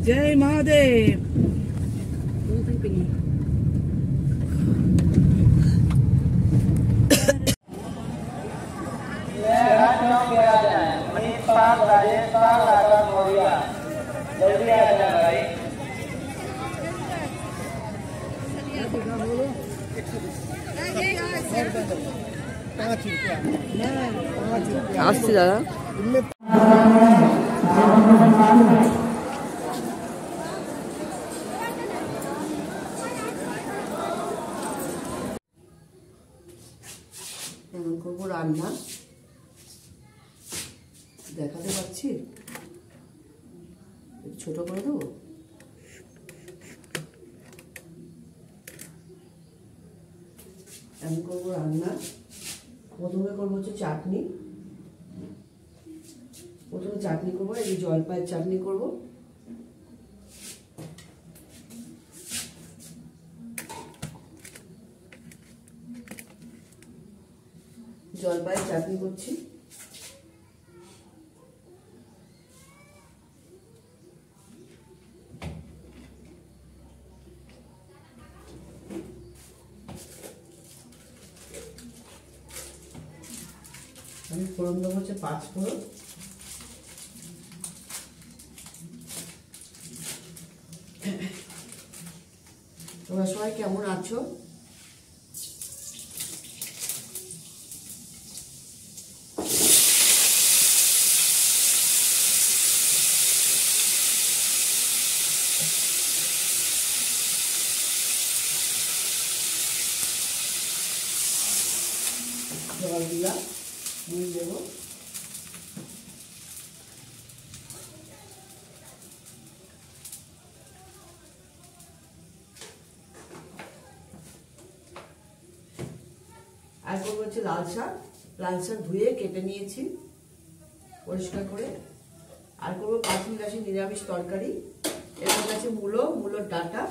जय महादेव। আসছে দাদা। এমন করবো রান্না, দেখাতে পাচ্ছি, ছোট করে দেবো। এমন করবো রান্না। প্রথমে করবো হচ্ছে চাটনি। প্রথমে চাটনি করবো, এই জলপাইয়ের চাটনি করবো। জলপাইয়ের চাটনি করছি। আমি ফোড়ন দেবো হচ্ছে 5 ফোড়ন। তোমরা সবাই কেমন আছো? জল দিলাম, নুন দেবো। আর করবো হচ্ছে লাল শাক। লাল শাক ধুয়ে কেটে নিয়েছি পরিষ্কার করে। আর করবো পাঁচমিশালি নিরামিষ তরকারি। এর মধ্যে আছে মূলোর ডাঁটা,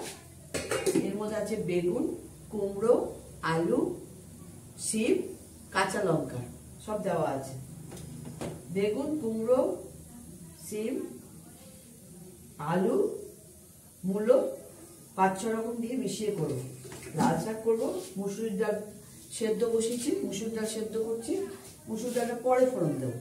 এর মধ্যে আছে বেগুন, কুমড়ো, আলু, শিম, কাঁচা লঙ্কা সব দেওয়া আছে। বেগুন, কুমড়ো, শিম, আলু, মূলো 5-6 রকম দিয়ে মিশিয়ে করবো। লাল শাক করবো। মুসুর ডাল সেদ্ধ বসিয়েছি, মুসুর ডাল সেদ্ধ করছি। মুসুর ডালটা পরে ফোড়ন দেবো।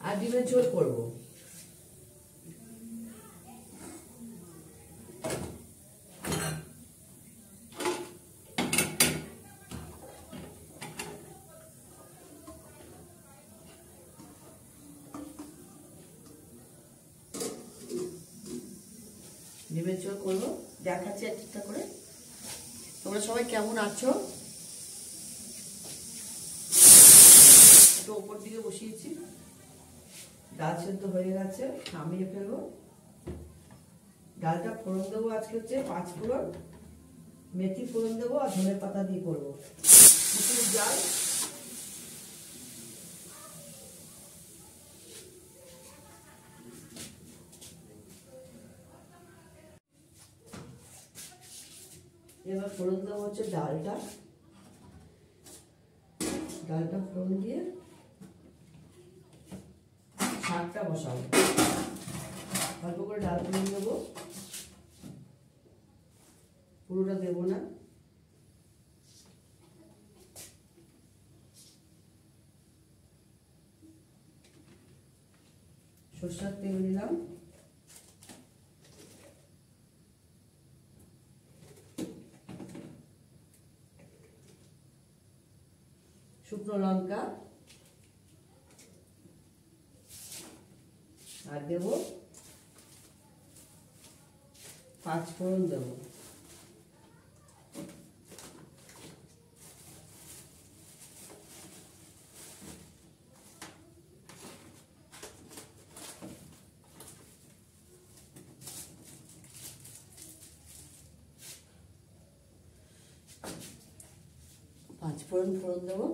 আর ডিমের ঝোল করবো। ডিমের ঝোল করবো, দেখাচ্ছি একটা করে। তোমরা সবাই কেমন আছো? একটু উপর দিকে বসিয়েছি। ডাল সেদ্ধ হয়ে গেছে, নামিয়ে ফেলবো। ডালটা ফোড়ন দেবো আজকে হচ্ছে 5 ফোড়ন, মেথি ফোড়ন দেবো আর ধনে পাতা দিয়ে করবো। মুসুর ডাল, এবার ফোড়ন দেওয়া হচ্ছে ডালটা। ডালটা ফোড়ন দিয়ে শাকটা বসাবো। অল্প করে ডাল ফোড়ন দেবো, পুরোটা দেবো না। সরষের তেল দিলাম, শুকনো লঙ্কা আর দেবো 5 ফোড়ন দেবো। ফোড়ন দেবো।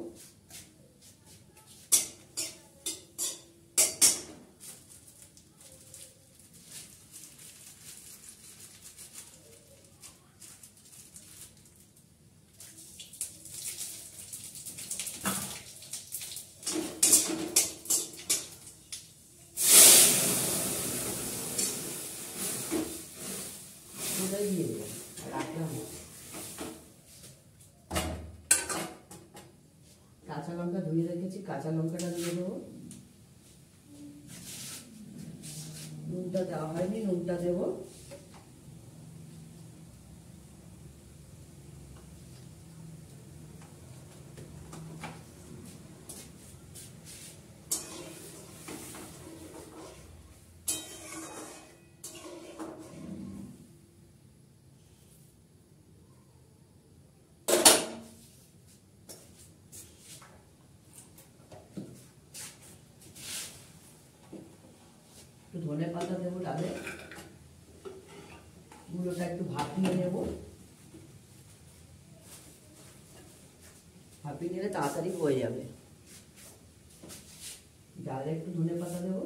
কাঁচা লঙ্কাটা দিয়ে দেবো। নুনটা দেওয়া হয়নি, নুনটা দেবো। একটু ধনে পাতা দেবো ডালে। মূলোটা একটু ভাপিয়ে নেব, ভাপিয়ে নিলে তাড়াতাড়ি হয়ে যাবে। ডালে একটু ধনে পাতা দেবো।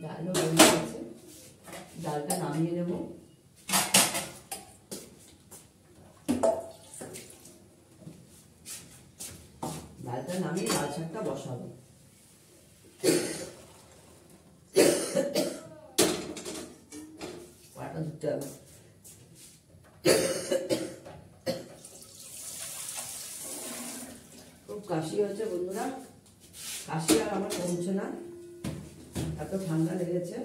ডালও হয়ে গেছে, ডালটা নামিয়ে নেব। ডালটা নামিয়ে লাল শাকটা বসাবো। পাটা ধুতে হবে। খুব কাশি হয়েছে বন্ধুরা, কাশি আর আমার কমছে না, এত ঠান্ডা লেগেছে।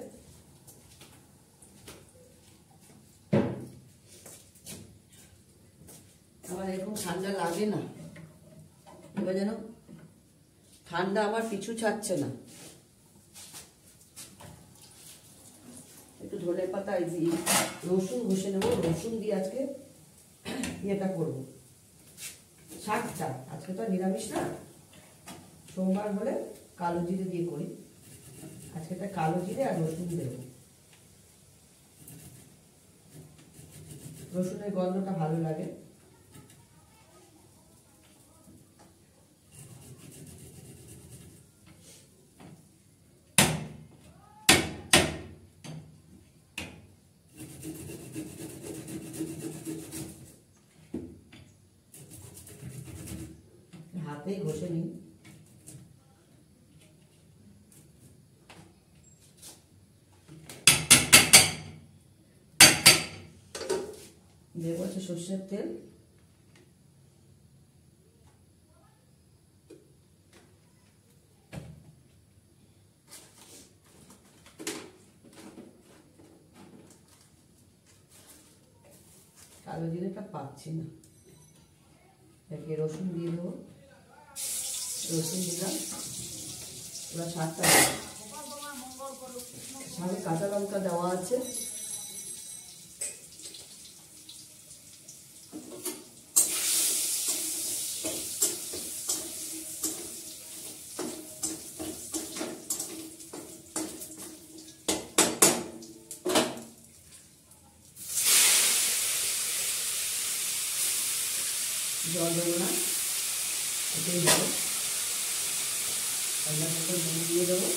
আমার এরকম ঠান্ডা লাগে না, এবার যেন ঠান্ডা আমার পিছু ছাড়ছে না। একটু ধনে পাতা দিয়ে রসুন ঘষে নেবো, রসুন দিয়ে আজকে ইয়েটা করবো, শাকটা। আজকে তো নিরামিষ না, সোমবার হলে কালো জিরে দিয়ে করি। আজকে একটা কালো জিরে আর রসুন দেবো, রসুনের গন্ধটা ভালো লাগে। হাতেই ঘষে নিই। দেবো হচ্ছে সর্ষের তেল, কালো জিরেটা পাচ্ছি না, একে রসুন দিয়ে দেবো। রসুন দিলাম, এবার শাকটা শাকে কাঁচা লঙ্কা দেওয়া আছে। জল দেবো না, এটাই দেবো। রান্নার মতো নুন দিয়ে দেবো।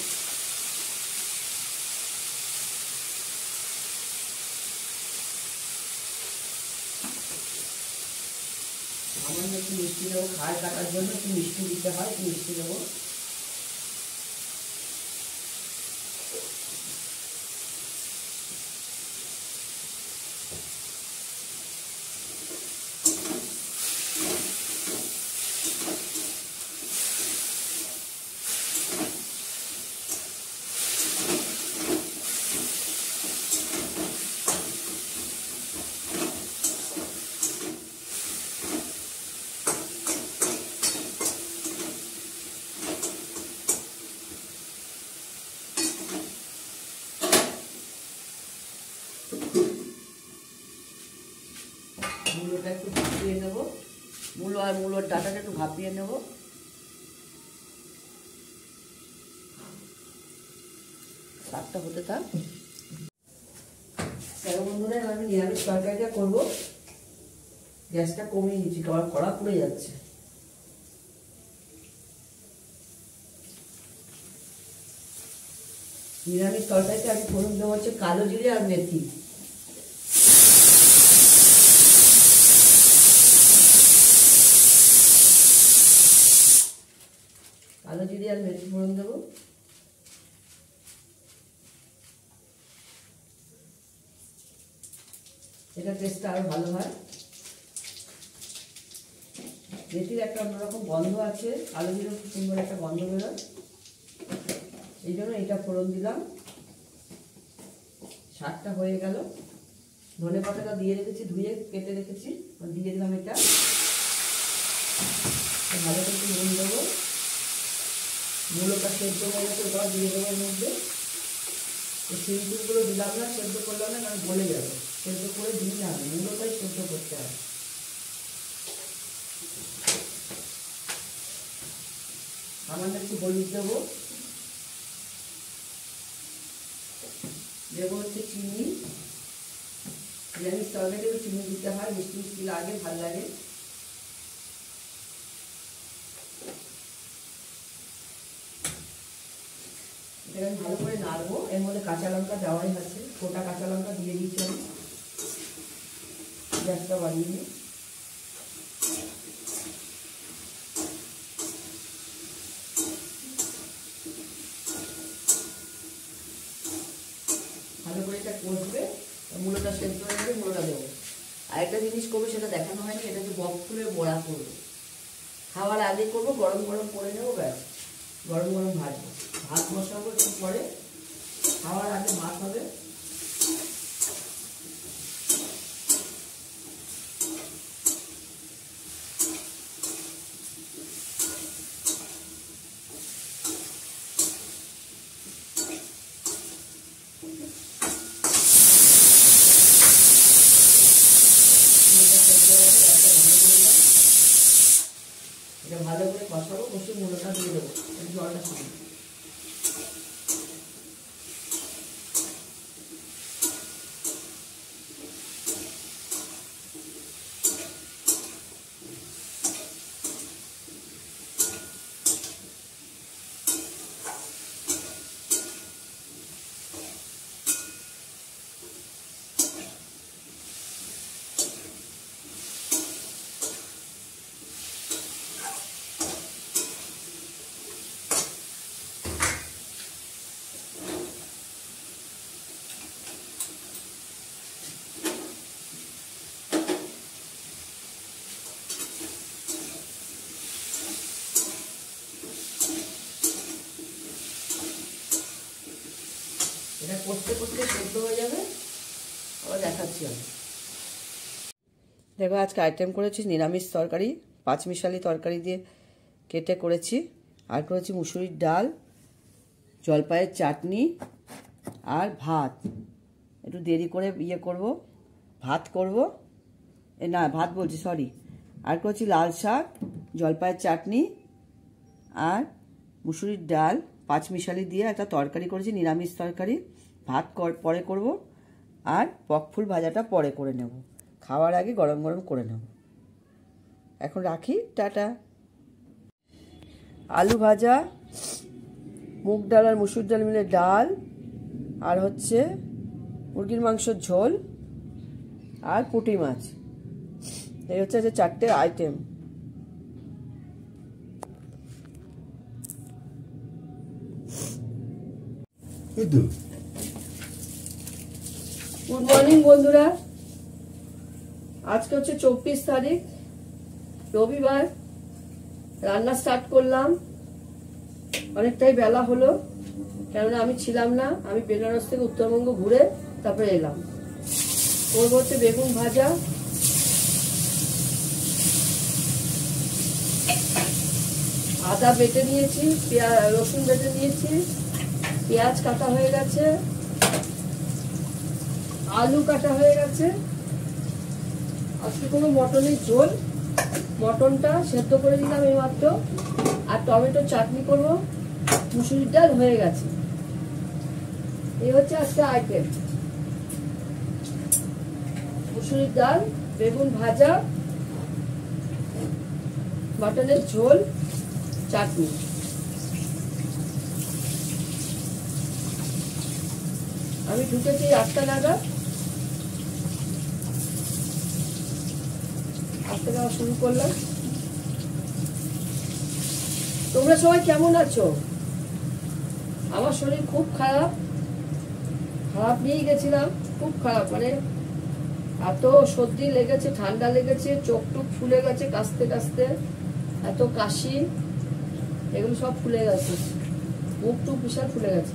সামান্য একটু মিষ্টি দেবো, খায় কাটার জন্য একটু মিষ্টি দিতে হয়, একটু মিষ্টি দেবো। মূলোটা একটু ভাপিয়ে নেবো, মূলো আর মূলোর ডাঁটাটা একটু ভাপিয়ে নেবো। শাকটা হতে থাক। বন্ধুরা, আমি নিরামিষ তরকারিটা করবো। গ্যাসটা কমিয়ে নিচ্ছি, কড়া পুড়ে যাচ্ছে। নিরামিষ তরকারিতে আমি ফোড়ন দেবো হচ্ছে কালো জিরে আর মেথি। দিয়ে আর মেথি ফোড়ন দেবো। এটা টেস্টটা আরো ভালো হয়। মেথির একটা অন্যরকম গন্ধ আছে, আলু দিলেও খুব সুন্দর একটা গন্ধ বেরোয়, এই জন্য এটা ফোড়ন দিলাম। শাকটা হয়ে গেল, ধনে পাতাটা দিয়ে রেখেছি, ধুয়ে কেটে রেখেছি, দিয়ে দিলাম। এটা ভালো করে নুন দেবো, মূলোটা সেদ্ধ হয়ে গেছে, ওটাও দিয়ে দেবো এর মধ্যে। সিমগুলো দিলাম না, সেদ্ধ করলাম না, কারণ গলে যাবে, সেদ্ধ করে দিই না, মূলোটাই সেদ্ধ করতে হবে। সামান্য একটু হলুদ দেবো, দেবো হচ্ছে চিনি। নিরামিষ তরকারিতে চিনি দিতে হয়, মিষ্টি মিষ্টি লাগে, ভালো লাগে। এটাকে আমি ভালো করে নাড়বো। এর মধ্যে কাঁচা লঙ্কা দেওয়াই আছে, গোটা কাঁচা লঙ্কা দিয়ে দিচ্ছি আমি, গ্যাসটা বাড়িয়ে নিই। ভালো করে এটা কষবে, মূলোটা সেদ্ধ হয়ে যাবে, মূলোটা দেবো। আরেকটা জিনিস করবো, সেটা দেখানো হয়নি, এটা যে বক ফুলের বড়া করবো, খাওয়ার আগে করবো, গরম গরম করে নেবো, ব্যাস গরম গরম ভাজবো। ভাত বসাবো একটু পরে, খাওয়ার আগে ভাত হবে। এটা ভালো করে কষাবো, কষে মূলোটা দিয়ে দেবো, জলটা শুনে। এটা কষতে কষতে সেদ্ধ হয়ে যাবে, আবার দেখাচ্ছি আমি। দেখো আজকে আইটেম করেছি নিরামিষ তরকারি, পাঁচমিশালি তরকারি দিয়ে কেটে করেছি, আর করেছি মুসুরির ডাল, জলপাইয়ের চাটনি আর ভাত। একটু দেরি করে করব, ভাত করব, না ভাত বলছি সরি। আর করেছি লাল শাক, জলপাইয়ের চাটনি আর মুসুরির ডাল, পাঁচমিশালি দিয়ে একটা তরকারি করেছি, নিরামিষ তরকারি। ভাত পরে করব, আর বকফুল ভাজাটা পরে করে নেব, খাওয়ার আগে গরম গরম করে নেব। এখন রাখি, টাটা। আলু ভাজা, মুগ ডাল আর মুসুর ডাল মিলে ডাল, আর হচ্ছে মুরগির মাংসের ঝোল, আর পুঁটি মাছ। এই হচ্ছে যে 4টে আইটেম। গুড মর্নিং বন্ধুরা, আজকে হচ্ছে 24 তারিখ রবিবার। রান্না স্টার্ট করলাম, অনেকটাই বেলা হলো, কেননা আমি ছিলাম না, আমি বেনারস থেকে উত্তরবঙ্গ ঘুরে তারপরে এলাম। ওর হচ্ছে বেগুন ভাজা, আদা বেটে নিয়েছি, রসুন বেটে নিয়েছি, পেঁয়াজ কাটা হয়ে গেছে, আলু কাটা হয়ে গেছে। আজকে কোনো মটনের ঝোল, মটনটা সেদ্ধ করে দিলাম এই মাত্র, আর টমেটো চাটনি করবো, মুসুরির ডাল হয়ে গেছে। এই হচ্ছে আজকে আইটেম, মুসুরির ডাল, বেগুন ভাজা, মটনের ঝোল, চাটনি। আমি ঢুকেছি 8টা নাগাদ, 8টা নাগাদ শুরু করলাম। তোমরা সবাই কেমন আছো? আমার শরীর খুব খারাপ নিয়ে গেছিলাম, খুব খারাপ, মানে এত সর্দি লেগেছে, ঠান্ডা লেগেছে, চোখ টুক ফুলে গেছে কাশতে কাশতে, এত কাশি, এগুলো সব ফুলে গেছে, মুখ টুক বিশাল ফুলে গেছে।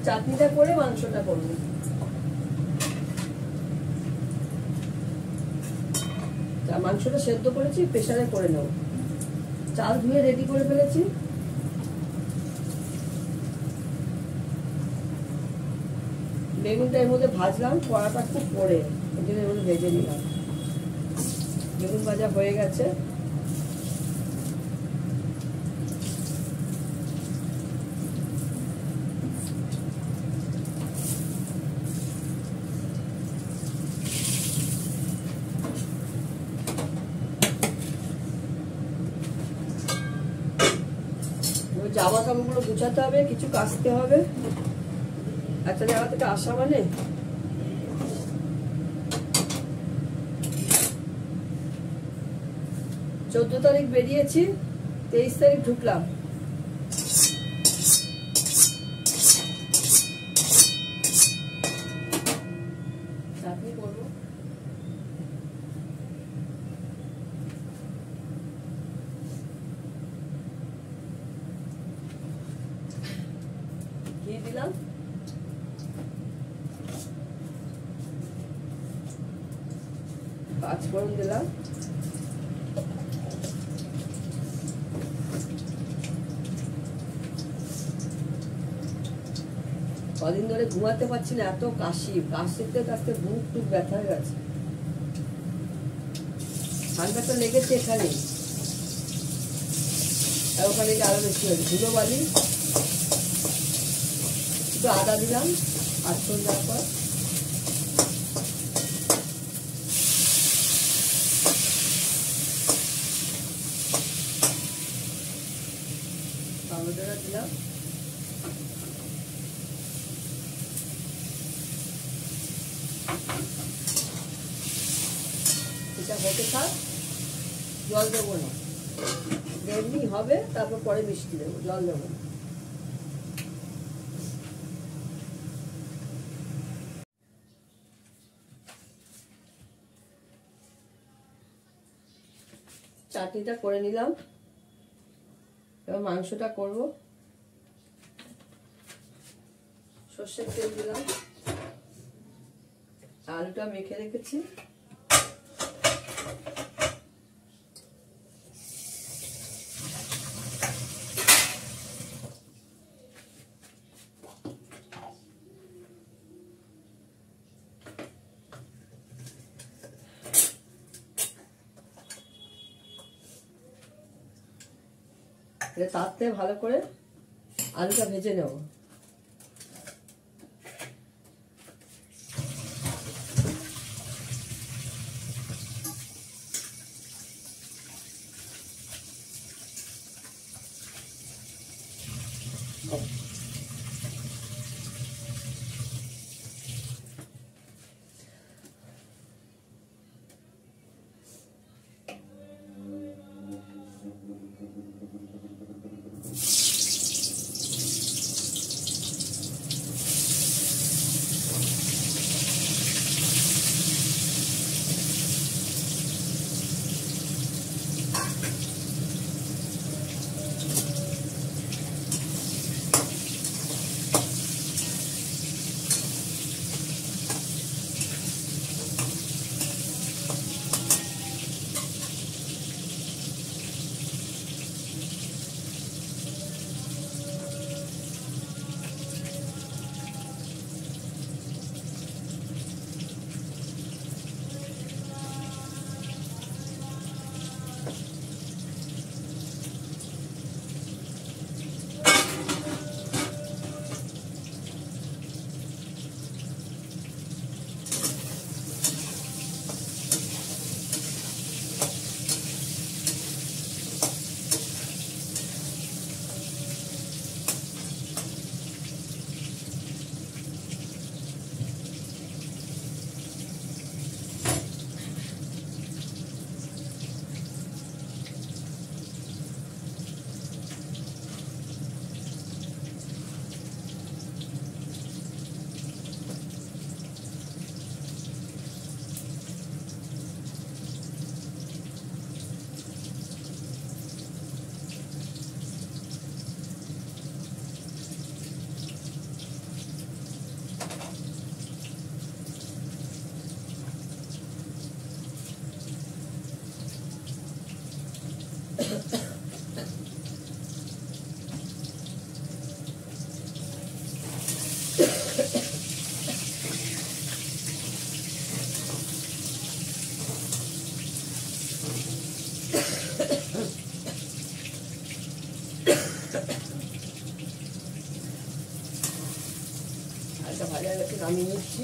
চাটনিটা করে মাংসটা করবো। মাংসটা সেদ্ধ করেছি, প্রেসারে করে নেব। চাল ধুয়ে রেডি করে ফেলেছি। বেগুনটা এর মধ্যে ভাজলাম, কড়াটা খুব পড়ে, ওই জন্য এর মধ্যে ভেজে নিলাম। বেগুন ভাজা হয়ে গেছে। জামা কাপড়গুলো গুছাতে হবে, কিছু কাচতে হবে। একটা জায়গা থেকে আসা মানে চোদ্দ তারিখ বেরিয়েছি, 23 তারিখ ঢুকলাম। চাটনি করবো। ঘি দিলাম, পাঁচফোড়ন দিলাম, কদিন ধরে ঘুমাতে পারছি না, এত কাশি, কাশিতে কাশতে বুক টুক ব্যথা হয়ে গেছে। ঠান্ডাটা লেগেছে এখানে, আর ওখানে আরো বেশি হয়েছে। ধুলো বালি, একটু আদা দিলাম, পাঁচফোড়ন দেওয়ার পর টমেটোটা দিলাম। এটা হতে থাক, জল দেবো না, এমনি হবে, তারপর পরে মিষ্টি দেবো, জল দেবো না। চাটনিটা করে নিলাম, এবার মাংসটা করব। সর্ষের তেল দিলাম, আলুটা মেখে রেখেছি, তাতে ভালো করে আলুটা ভেজে নেব। মাছটা ভাজা হয়ে গেছে, নামিয়ে নিচ্ছি।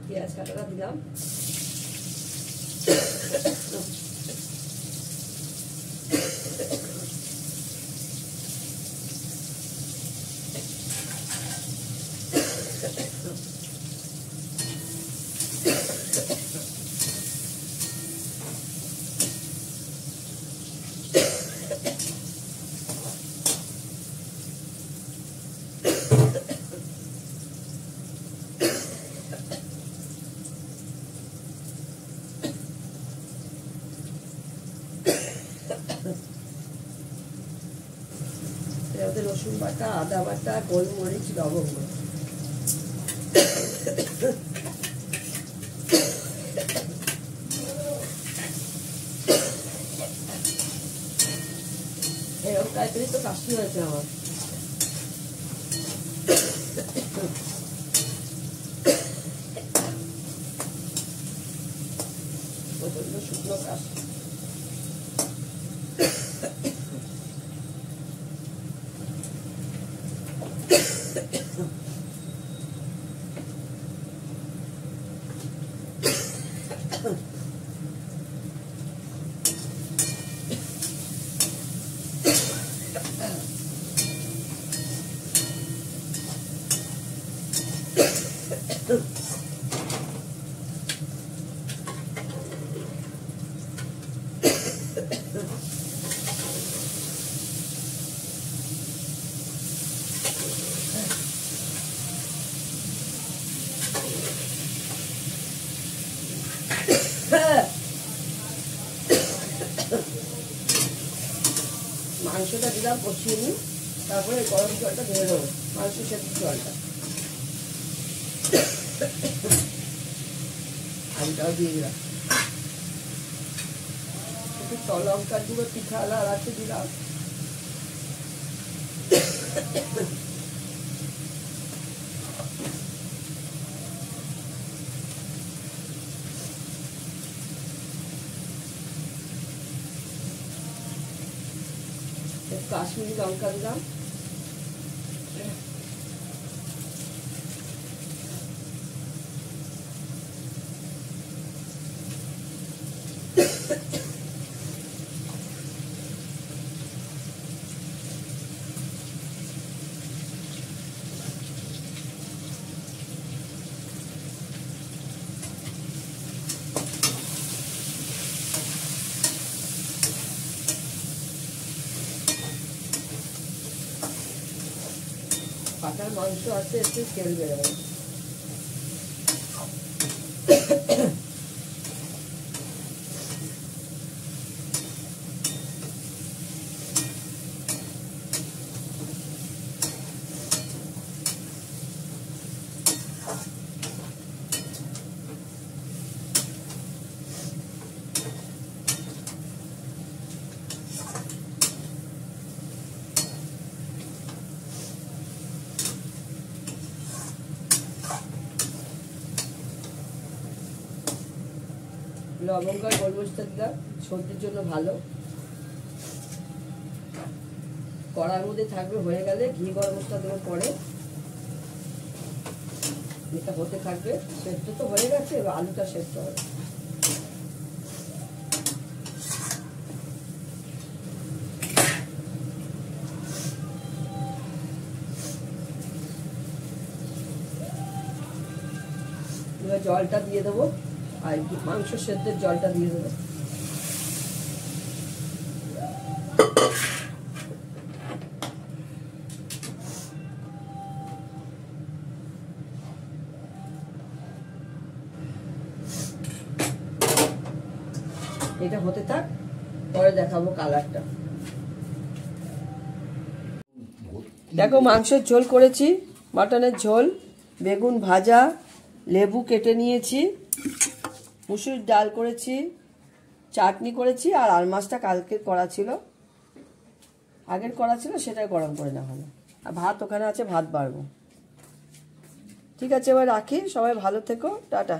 পেঁয়াজ কাটাটা দিলাম, রসুন বাটা, আদা বাটা, গোলমরিচ, লবঙ্গ। এরকম টাইপেরই তো কাশি হয়েছে আমার। প্রচন্ড শুকনো কাশি। মাংসটা দিলাম, কষিয়ে নিই, তারপরে গরম জলটা ধরে দেবো, মাংস সেদ্ধ জলটা। আলুটাও দিয়ে দিলাম, একটু লঙ্কার গুঁড়ো, তীখা লাল আছে দিলাম। কাশ্মীরি লঙ্কা দিলাম, পাটার মাংস আছে, একটু তেল বেরোবে। লবঙ্গ আর গোলমরিচটা দিলাম, সর্দির জন্য ভালো। কড়ার মধ্যে থাকবে, হয়ে গেলে ঘি গরম মশলা দেবো পরে। এটা হতে থাকবে, সেদ্ধ তো হয়ে গেছে, এবার আলুটা সেদ্ধ হবে। এবার জলটা দিয়ে দেবো, আর মাংস সেদ্ধের জলটা দিয়ে দেবো। এটা হতে থাক, পরে দেখাবো কালারটা। দেখো মাংসের ঝোল করেছি, মাটনের ঝোল, বেগুন ভাজা, লেবু কেটে নিয়েছি, মুসুর ডাল করেছি, চাটনি করেছি, আর আল মাছটা কালকে করা ছিল, আগের করা ছিল, সেটা গরম করে নেওয়া হলো। আর ভাত ওখানে আছে, ভাত বাড়বো। ঠিক আছে, এবার রাখি। সবাই ভালো থেকো, টাটা।